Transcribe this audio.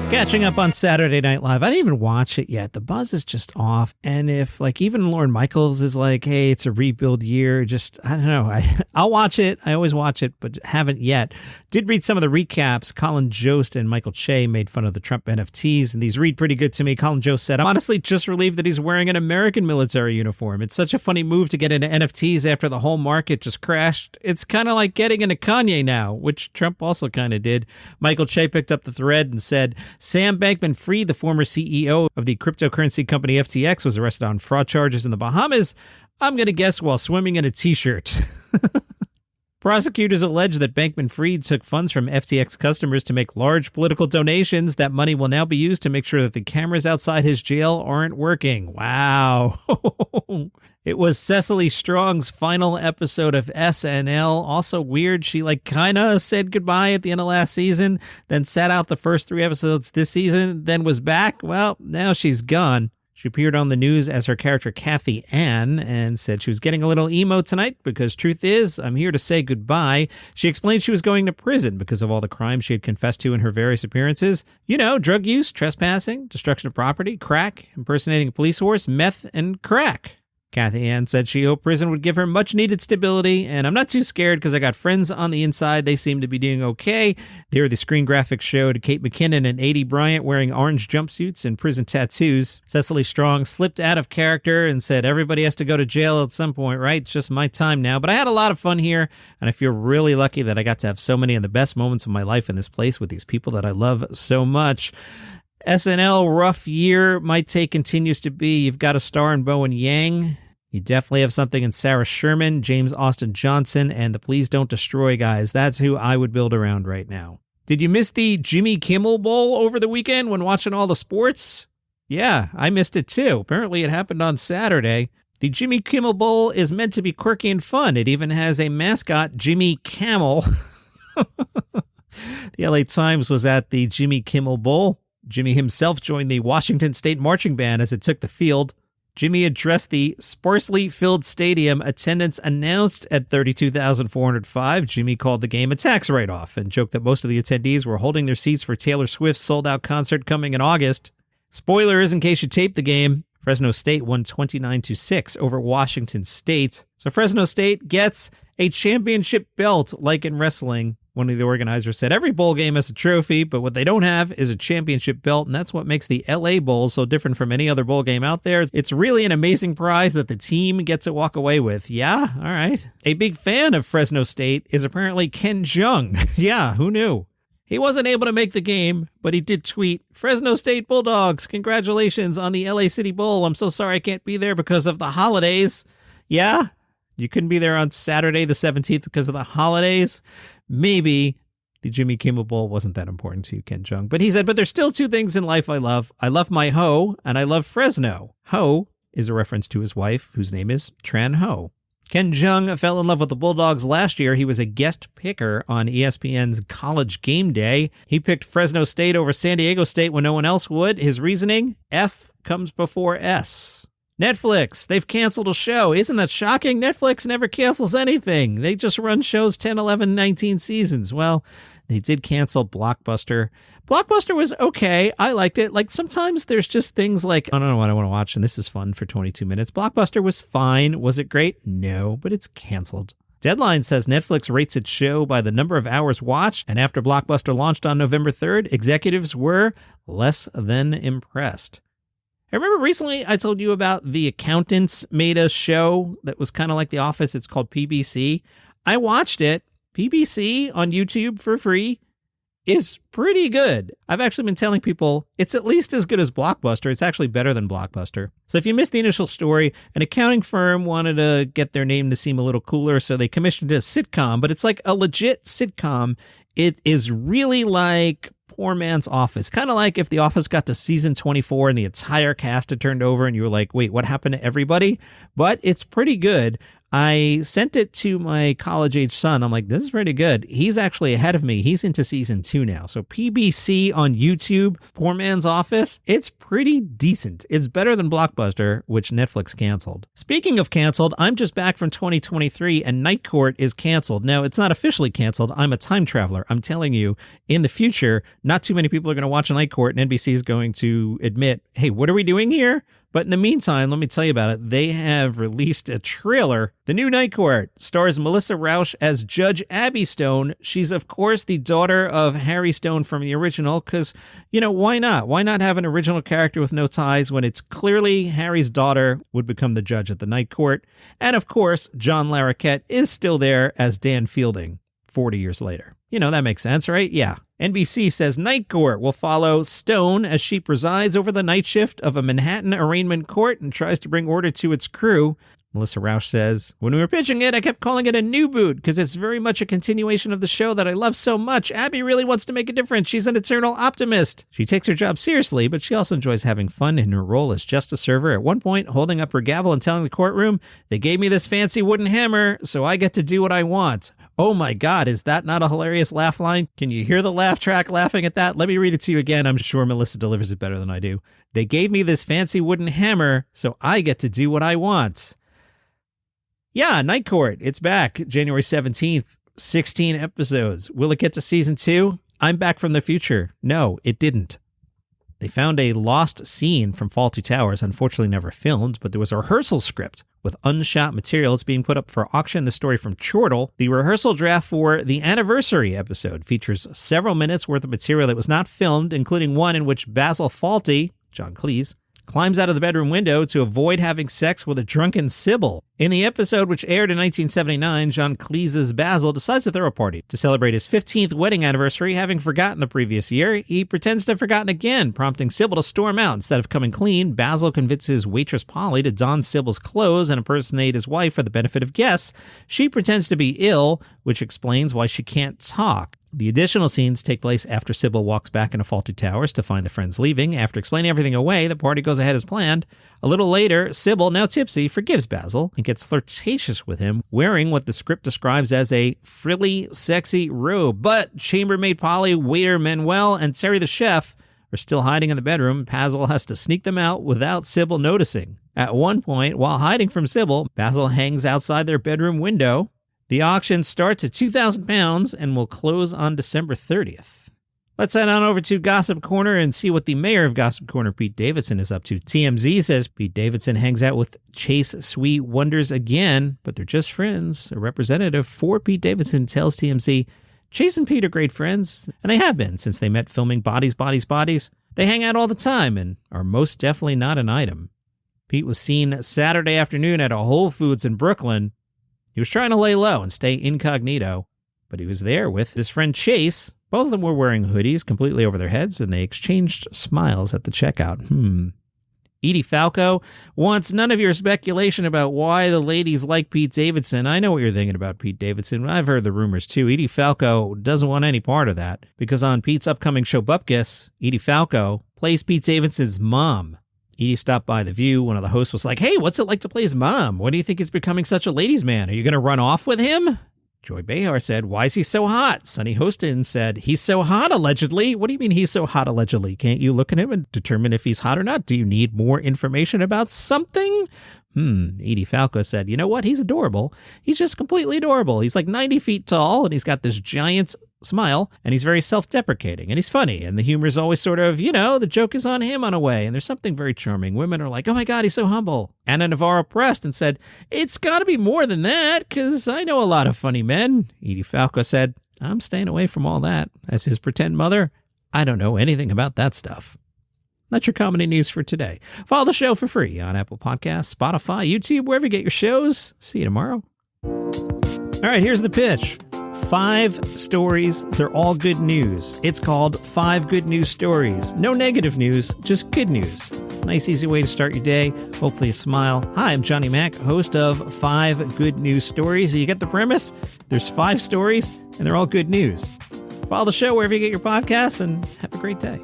Catching up on Saturday Night Live. I didn't even watch it yet. The buzz is just off. And if like even Lorne Michaels is like, hey, it's a rebuild year, just, I don't know. I'll watch it. I always watch it, but haven't yet. Did read some of the recaps. Colin Jost and Michael Che made fun of the Trump NFTs, and these read pretty good to me. Colin Jost said, I'm honestly just relieved that he's wearing an American military uniform. It's such a funny move to get into NFTs after the whole market just crashed. It's kind of like getting into Kanye now, which Trump also kind of did. Michael Che picked up the thread and said, Sam Bankman-Fried, the former CEO of the cryptocurrency company FTX, was arrested on fraud charges in the Bahamas. I'm going to guess while swimming in a t-shirt. Prosecutors allege that Bankman-Fried took funds from FTX customers to make large political donations. That money will now be used to make sure that the cameras outside his jail aren't working. Wow. It was Cecily Strong's final episode of SNL. Also weird, she kind of said goodbye at the end of last season, then sat out the first 3 episodes this season, then was back. Well, now she's gone. She appeared on the news as her character Kathy Ann and said she was getting a little emo tonight because truth is, I'm here to say goodbye. She explained she was going to prison because of all the crimes she had confessed to in her various appearances. You know, drug use, trespassing, destruction of property, crack, impersonating a police horse, meth, and crack. Kathy Ann said she hoped prison would give her much-needed stability, and I'm not too scared because I got friends on the inside. They seem to be doing okay. There, the screen graphics showed Kate McKinnon and Edie Bryant wearing orange jumpsuits and prison tattoos. Cecily Strong slipped out of character and said, everybody has to go to jail at some point, right? It's just my time now. But I had a lot of fun here, and I feel really lucky that I got to have so many of the best moments of my life in this place with these people that I love so much. SNL, rough year. My take continues to be you've got a star in Bowen Yang. You definitely have something in Sarah Sherman, James Austin Johnson, and the Please Don't Destroy guys. That's who I would build around right now. Did you miss the Jimmy Kimmel Bowl over the weekend when watching all the sports? Yeah, I missed it too. Apparently it happened on Saturday. The Jimmy Kimmel Bowl is meant to be quirky and fun. It even has a mascot, Jimmy Camel. The LA Times was at the Jimmy Kimmel Bowl. Jimmy himself joined the Washington State Marching Band as it took the field. Jimmy addressed the sparsely filled stadium. Attendance announced at 32,405. Jimmy called the game a tax write-off and joked that most of the attendees were holding their seats for Taylor Swift's sold-out concert coming in August. Spoilers in case you taped the game. Fresno State won 29-6 over Washington State. So Fresno State gets a championship belt like in wrestling. One of the organizers said every bowl game has a trophy, but what they don't have is a championship belt, and that's what makes the LA Bowl so different from any other bowl game out there. It's really an amazing prize that the team gets to walk away with. Yeah, all right. A big fan of Fresno State is apparently Ken Jong. Yeah, who knew? He wasn't able to make the game, but he did tweet, Fresno State Bulldogs, congratulations on the LA City Bowl. I'm so sorry I can't be there because of the holidays. Yeah, you couldn't be there on Saturday the 17th because of the holidays. Maybe the Jimmy Kimmel Bowl wasn't that important to you, Ken Jong. But he said, but there's still 2 things in life I love. I love my hoe, and I love Fresno. Ho is a reference to his wife, whose name is Tran Ho. Ken Jong fell in love with the Bulldogs last year. He was a guest picker on ESPN's College Game Day. He picked Fresno State over San Diego State when no one else would. His reasoning, F comes before S. Netflix, they've canceled a show. Isn't that shocking? Netflix never cancels anything. They just run shows 10, 11, 19 seasons. Well, they did cancel Blockbuster. Blockbuster was okay. I liked it. Sometimes there's just things like, I don't know what I want to watch, and this is fun for 22 minutes. Blockbuster was fine. Was it great? No, but it's canceled. Deadline says Netflix rates its show by the number of hours watched, and after Blockbuster launched on November 3rd, executives were less than impressed. I remember recently I told you about The Accountants made a show that was kind of like The Office. It's called PBC. I watched it. PBC on YouTube for free is pretty good. I've actually been telling people it's at least as good as Blockbuster. It's actually better than Blockbuster. So if you missed the initial story, an accounting firm wanted to get their name to seem a little cooler, so they commissioned a sitcom, but it's like a legit sitcom. It is really like poor man's Office. Kind of like if The Office got to season 24 and the entire cast had turned over and you were like, wait, what happened to everybody? But it's pretty good. I sent it to my college-age son. I'm like, this is pretty good. He's actually ahead of me. He's into season 2 now. So PBC on YouTube, Poor Man's Office, it's pretty decent. It's better than Blockbuster, which Netflix canceled. Speaking of canceled, I'm just back from 2023 and Night Court is canceled. Now, it's not officially canceled. I'm a time traveler. I'm telling you, in the future, not too many people are going to watch Night Court and NBC is going to admit, hey, what are we doing here? But in the meantime, let me tell you about it. They have released a trailer. The new Night Court stars Melissa Rauch as Judge Abby Stone. She's, of course, the daughter of Harry Stone from the original because, why not? Why not have an original character with no ties when it's clearly Harry's daughter would become the judge at the Night Court? And, of course, John Larroquette is still there as Dan Fielding 40 years later. That makes sense, right? Yeah. NBC says Night Court will follow Stone as she presides over the night shift of a Manhattan arraignment court and tries to bring order to its crew. Melissa Rauch says, when we were pitching it, I kept calling it a new boot because it's very much a continuation of the show that I love so much. Abby really wants to make a difference. She's an eternal optimist. She takes her job seriously, but she also enjoys having fun in her role as justice server. At one point, holding up her gavel and telling the courtroom, they gave me this fancy wooden hammer, so I get to do what I want. Oh my God, is that not a hilarious laugh line? Can you hear the laugh track laughing at that? Let me read it to you again. I'm sure Melissa delivers it better than I do. They gave me this fancy wooden hammer, so I get to do what I want. Yeah, Night Court. It's back January 17th, 16 episodes. Will it get to season 2? I'm back from the future. No, it didn't. They found a lost scene from Fawlty Towers, unfortunately never filmed, but there was a rehearsal script with unshot material. It's being put up for auction. The story from Chortle. The rehearsal draft for the anniversary episode features several minutes worth of material that was not filmed, including one in which Basil Fawlty, John Cleese, climbs out of the bedroom window to avoid having sex with a drunken Sybil. In the episode, which aired in 1979, John Cleese's Basil decides to throw a party to celebrate his 15th wedding anniversary, having forgotten the previous year. He pretends to have forgotten again, prompting Sybil to storm out. Instead of coming clean, Basil convinces waitress Polly to don Sybil's clothes and impersonate his wife for the benefit of guests. She pretends to be ill, which explains why she can't talk. The additional scenes take place after Sybil walks back into Fawlty Towers to find the friends leaving. After explaining everything away, the party goes ahead as planned. A little later, Sybil, now tipsy, forgives Basil and gets flirtatious with him, wearing what the script describes as a frilly, sexy robe. But chambermaid Polly, waiter Manuel, and Terry the chef are still hiding in the bedroom. Basil has to sneak them out without Sybil noticing. At one point, while hiding from Sybil, Basil hangs outside their bedroom window. The auction starts at £2,000 and will close on December 30th. Let's head on over to Gossip Corner and see what the mayor of Gossip Corner, Pete Davidson, is up to. TMZ says Pete Davidson hangs out with Chase Sweet Wonders again, but they're just friends. A representative for Pete Davidson tells TMZ, Chase and Pete are great friends, and they have been since they met filming Bodies, Bodies, Bodies. They hang out all the time and are most definitely not an item. Pete was seen Saturday afternoon at a Whole Foods in Brooklyn. He was trying to lay low and stay incognito, but he was there with his friend Chase. Both of them were wearing hoodies completely over their heads, and they exchanged smiles at the checkout. Edie Falco wants none of your speculation about why the ladies like Pete Davidson. I know what you're thinking about Pete Davidson. I've heard the rumors too. Edie Falco doesn't want any part of that, because on Pete's upcoming show Bupkis, Edie Falco plays Pete Davidson's mom. Edie stopped by The View. One of the hosts was like, hey, what's it like to play his mom? Why do you think he's becoming such a ladies' man? Are you going to run off with him? Joy Behar said, why is he so hot? Sunny Hostin said, he's so hot, allegedly. What do you mean he's so hot, allegedly? Can't you look at him and determine if he's hot or not? Do you need more information about something? Edie Falco said, you know what? He's adorable. He's just completely adorable. He's like 90 feet tall, and he's got this giant smile, and he's very self-deprecating, and he's funny, and the humor is always sort of, the joke is on him on a way, and there's something very charming. Women are like, oh my God, he's so humble. Anna Navarro pressed and said, it's got to be more than that, because I know a lot of funny men. Edie Falco said, I'm staying away from all that. As his pretend mother, I don't know anything about that stuff. That's your comedy news for today. Follow the show for free on Apple Podcasts, Spotify, YouTube, wherever you get your shows. See you tomorrow. All right, here's the pitch. 5 stories, they're all good news. It's called 5 Good News Stories. No negative news, just good news. Nice, easy way to start your day. Hopefully a smile. Hi, I'm Johnny Mac, host of 5 Good News Stories. You get the premise? There's 5 stories, and they're all good news. Follow the show wherever you get your podcasts, and have a great day.